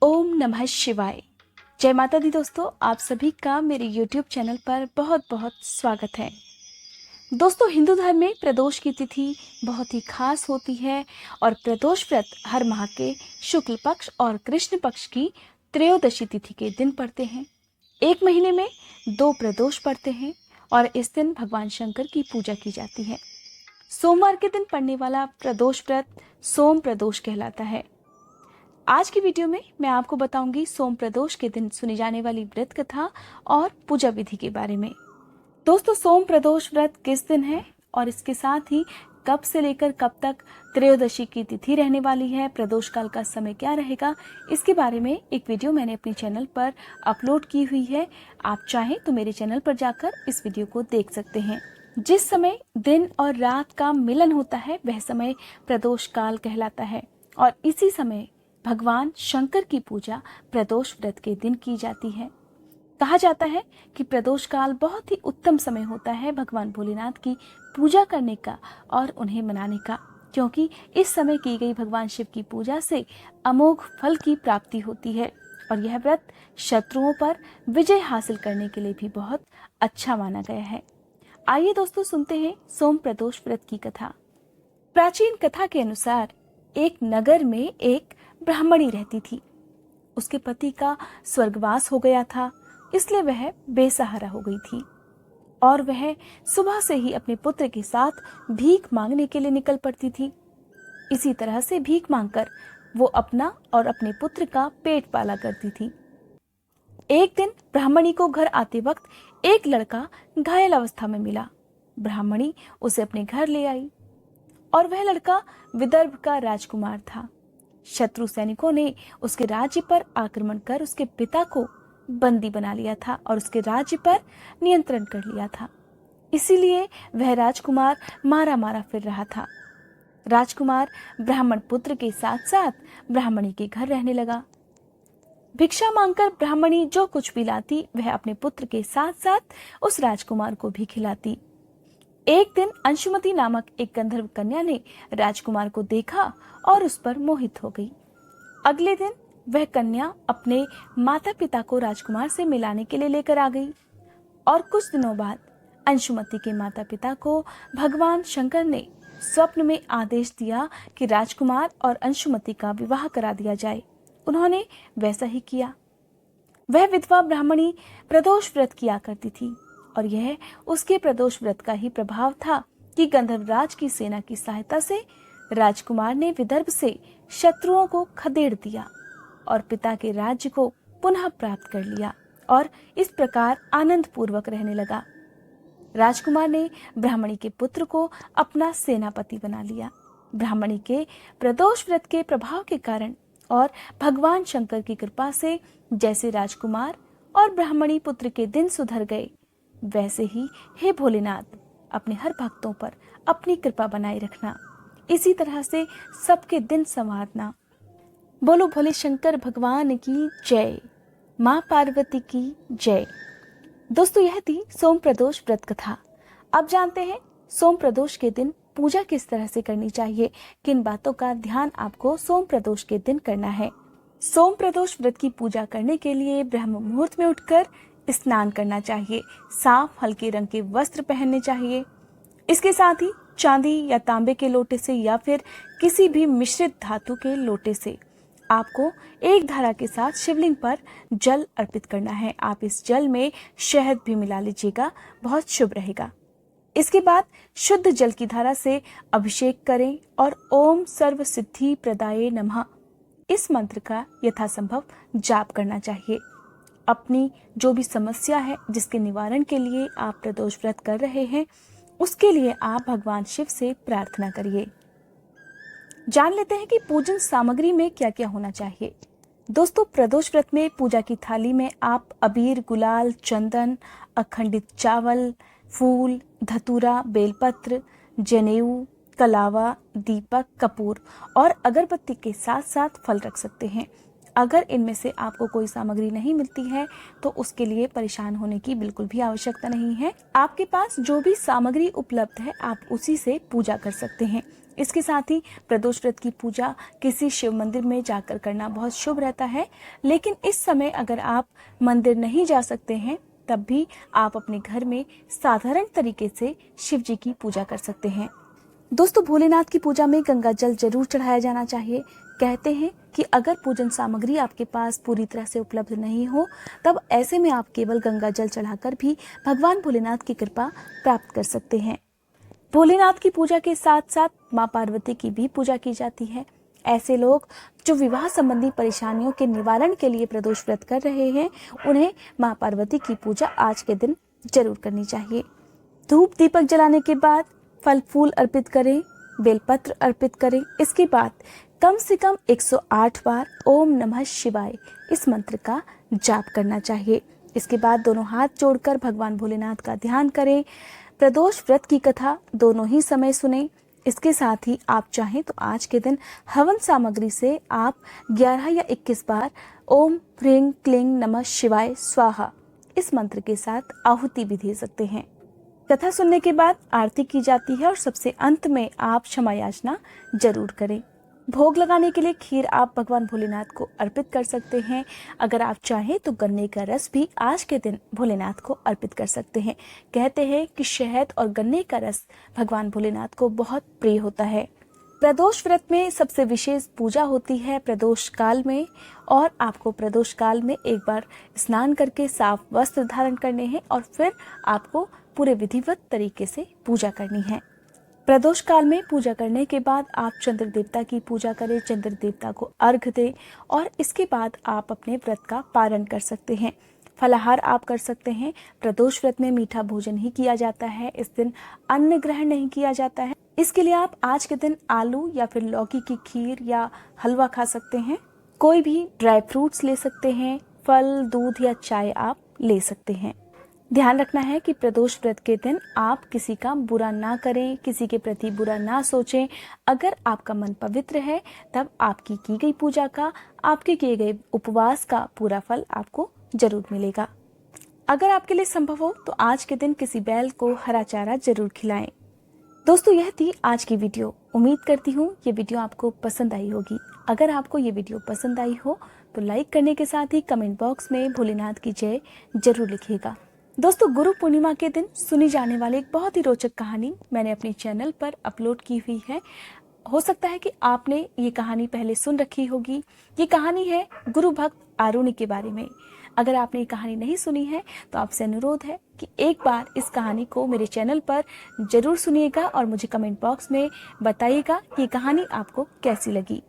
ओम नमः शिवाय। जय माता दी दोस्तों, आप सभी का मेरे YouTube चैनल पर बहुत बहुत स्वागत है। दोस्तों, हिंदू धर्म में प्रदोष की तिथि बहुत ही खास होती है और प्रदोष व्रत हर माह के शुक्ल पक्ष और कृष्ण पक्ष की त्रयोदशी तिथि के दिन पड़ते हैं। एक महीने में 2 प्रदोष पड़ते हैं और इस दिन भगवान शंकर की पूजा की जाती है। सोमवार के दिन पड़ने वाला प्रदोष व्रत सोम प्रदोष कहलाता है। आज की वीडियो में मैं आपको बताऊंगी सोम प्रदोष के दिन सुनी जाने वाली व्रत कथा और पूजा विधि के बारे में। दोस्तों, सोम प्रदोष व्रत किस दिन है और इसके साथ ही कब से लेकर कब तक त्रयोदशी की तिथि रहने वाली है, प्रदोष काल का समय क्या रहेगा, इसके बारे में एक वीडियो मैंने अपने चैनल पर अपलोड की हुई है। आप चाहें तो मेरे चैनल पर जाकर इस वीडियो को देख सकते हैं। जिस समय दिन और रात का मिलन होता है वह समय प्रदोष काल कहलाता है और इसी समय भगवान शंकर की पूजा प्रदोष व्रत के दिन की जाती है। कहा जाता है कि प्रदोष काल बहुत ही उत्तम समय होता है भगवान भोलेनाथ की पूजा करने का और उन्हें मनाने का, क्योंकि इस समय की गई भगवान शिव की पूजा से अमोघ फल की प्राप्ति होती है और यह व्रत शत्रुओं पर विजय हासिल करने के लिए भी बहुत अच्छा माना गया है। आइए दोस्तों, सुनते हैं सोम प्रदोष व्रत की कथा। प्राचीन कथा के अनुसार एक नगर में एक ब्राह्मणी रहती थी। उसके पति का स्वर्गवास हो गया था, इसलिए वह बेसहारा हो गई थी और वह सुबह से ही अपने पुत्र के साथ भीख मांगने के लिए निकल पड़ती थी। इसी तरह से भीख मांगकर वो अपना और अपने पुत्र का पेट पाला करती थी। एक दिन ब्राह्मणी को घर आते वक्त एक लड़का घायल अवस्था में मिला। ब्राह्मणी उसे अपने घर ले आई और वह लड़का विदर्भ का राजकुमार था। शत्रु सैनिकों ने उसके राज्य पर आक्रमण कर उसके पिता को बंदी बना लिया था और उसके राज्य पर नियंत्रण कर लिया था। इसीलिए वह राजकुमार मारा मारा फिर रहा था। राजकुमार ब्राह्मण पुत्र के साथ साथ ब्राह्मणी के घर रहने लगा। भिक्षा मांगकर ब्राह्मणी जो कुछ भी लाती वह अपने पुत्र के साथ साथ उस राजकुमार को भी खिलाती। एक दिन अंशुमति नामक एक गंधर्व कन्या ने राजकुमार को देखा और उस पर मोहित हो गई। अगले दिन वह कन्या अपने माता पिता को राजकुमार से मिलाने के लिए लेकर आ गई और कुछ दिनों बाद अंशुमति के माता पिता को भगवान शंकर ने स्वप्न में आदेश दिया कि राजकुमार और अंशुमति का विवाह करा दिया जाए। उन्होंने वैसा ही किया। वह विधवा ब्राह्मणी प्रदोष व्रत किया करती थी और यह उसके प्रदोष व्रत का ही प्रभाव था कि गंधर्वराज की सेना की सहायता से राजकुमार ने विदर्भ से शत्रुओं को खदेड़ दिया और पिता के राज्य को पुनः प्राप्त कर लिया और इस प्रकार आनंद पूर्वक रहने लगा। राजकुमार ने ब्राह्मणी के पुत्र को अपना सेनापति बना लिया। ब्राह्मणी के प्रदोष व्रत के प्रभाव के कारण और भगवान शंकर की कृपा से जैसे राजकुमार और ब्राह्मणी पुत्र के दिन सुधर गए, वैसे ही हे भोलेनाथ अपने हर भक्तों पर अपनी कृपा बनाए रखना। इसी तरह से सबके दिन संवारना। बोलो भोले शंकर भगवान की जय, माँ पार्वती की जय। दोस्तों, यह थी सोम प्रदोष व्रत कथा। अब जानते हैं सोम प्रदोष के दिन पूजा किस तरह से करनी चाहिए, किन बातों का ध्यान आपको सोम प्रदोष के दिन करना है। सोम प्रदोष व्रत की पूजा करने के लिए ब्रह्म मुहूर्त में उठकर स्नान करना चाहिए। साफ हल्के रंग के वस्त्र पहनने चाहिए। इसके साथ ही चांदी या तांबे के लोटे से या फिर किसी भी मिश्रित धातु के लोटे से आपको एक धारा के साथ शिवलिंग पर जल अर्पित करना है। आप इस जल में शहद भी मिला लीजिएगा, बहुत शुभ रहेगा। इसके बाद शुद्ध जल की धारा से अभिषेक करें और ओम सर्व सिद्धि प्रदाये नमः इस मंत्र का यथासंभव जाप करना चाहिए। अपनी जो भी समस्या है जिसके निवारण के लिए आप प्रदोष व्रत कर रहे हैं, उसके लिए आप भगवान शिव से प्रार्थना करिए। जान लेते हैं कि पूजन सामग्री में क्या क्या होना चाहिए। दोस्तों, प्रदोष व्रत में पूजा की थाली में आप अबीर, गुलाल, चंदन, अखंडित चावल, फूल, धतूरा, बेलपत्र, जनेऊ, कलावा, दीपक, कपूर और अगरबत्ती के साथ साथ फल रख सकते हैं। अगर इनमें से आपको कोई सामग्री नहीं मिलती है तो उसके लिए परेशान होने की बिल्कुल भी आवश्यकता नहीं है। आपके पास जो भी सामग्री उपलब्ध है आप उसी से पूजा कर सकते हैं। इसके साथ ही प्रदोष व्रत की पूजा किसी शिव मंदिर में जाकर करना बहुत शुभ रहता है। लेकिन इस समय अगर आप मंदिर नहीं जा सकते हैं तब भी आप अपने घर में साधारण तरीके से शिव जी की पूजा कर सकते हैं। दोस्तों, भोलेनाथ की पूजा में गंगा जल जरूर चढ़ाया जाना चाहिए। कहते हैं कि अगर पूजन सामग्री आपके पास पूरी तरह से उपलब्ध नहीं हो तब ऐसे में आप केवल गंगा जल चढ़ाकर भी भगवान भोलेनाथ की कृपा प्राप्त कर सकते हैं। भोलेनाथ की पूजा के साथ साथ मां पार्वती की भी पूजा की जाती है। ऐसे लोग जो विवाह संबंधी परेशानियों के निवारण के लिए प्रदोष व्रत कर रहे हैं, उन्हें मां पार्वती की पूजा आज के दिन जरूर करनी चाहिए। धूप दीपक जलाने के बाद फल फूल अर्पित करें, बेलपत्र अर्पित करें। इसके बाद कम से कम 108 बार ओम नमः शिवाय इस मंत्र का जाप करना चाहिए। इसके बाद दोनों हाथ जोड़कर भगवान भोलेनाथ का ध्यान करें। प्रदोष व्रत की कथा दोनों ही समय सुने। इसके साथ ही आप चाहें तो आज के दिन हवन सामग्री से आप 11 या 21 बार ओम ह्रीं क्लीं नमः शिवाय स्वाहा इस मंत्र के साथ आहुति भी दे सकते हैं। कथा सुनने के बाद आरती की जाती है और सबसे अंत में आप क्षमा याचना जरूर करें। भोग लगाने के लिए खीर आप भगवान भोलेनाथ को अर्पित कर सकते हैं। अगर आप चाहें तो गन्ने का रस भी आज के दिन भोलेनाथ को अर्पित कर सकते हैं। कहते हैं कि शहद और गन्ने का रस भगवान भोलेनाथ को बहुत प्रिय होता है। प्रदोष व्रत में सबसे विशेष पूजा होती है प्रदोष काल में, और आपको प्रदोष काल में एक बार स्नान करके साफ वस्त्र धारण करने हैं और फिर आपको पूरे विधिवत तरीके से पूजा करनी है। प्रदोष काल में पूजा करने के बाद आप चंद्र देवता की पूजा करें, चंद्र देवता को अर्घ दें और इसके बाद आप अपने व्रत का पारण कर सकते हैं। फलाहार आप कर सकते हैं। प्रदोष व्रत में मीठा भोजन ही किया जाता है। इस दिन अन्न ग्रहण नहीं किया जाता है। इसके लिए आप आज के दिन आलू या फिर लौकी की खीर या हलवा खा सकते हैं। कोई भी ड्राई फ्रूट्स ले सकते हैं। फल, दूध या चाय आप ले सकते हैं। ध्यान रखना है कि प्रदोष व्रत के दिन आप किसी का बुरा ना करें, किसी के प्रति बुरा ना सोचें। अगर आपका मन पवित्र है तब आपकी की गई पूजा का, आपके किए गए उपवास का पूरा फल आपको जरूर मिलेगा। अगर आपके लिए संभव हो तो आज के दिन किसी बैल को हरा चारा जरूर खिलाएं। दोस्तों, यह थी आज की वीडियो। उम्मीद करती हूँ ये वीडियो आपको पसंद आई होगी। अगर आपको ये वीडियो पसंद आई हो तो लाइक करने के साथ ही कमेंट बॉक्स में भोलेनाथ की जय जरूर लिखिएगा। दोस्तों, गुरु पूर्णिमा के दिन सुनी जाने वाली एक बहुत ही रोचक कहानी मैंने अपने चैनल पर अपलोड की हुई है। हो सकता है कि आपने ये कहानी पहले सुन रखी होगी। ये कहानी है गुरु भक्त आरुणि के बारे में। अगर आपने ये कहानी नहीं सुनी है तो आपसे अनुरोध है कि एक बार इस कहानी को मेरे चैनल पर जरूर सुनिएगा और मुझे कमेंट बॉक्स में बताइएगा कि ये कहानी आपको कैसी लगी।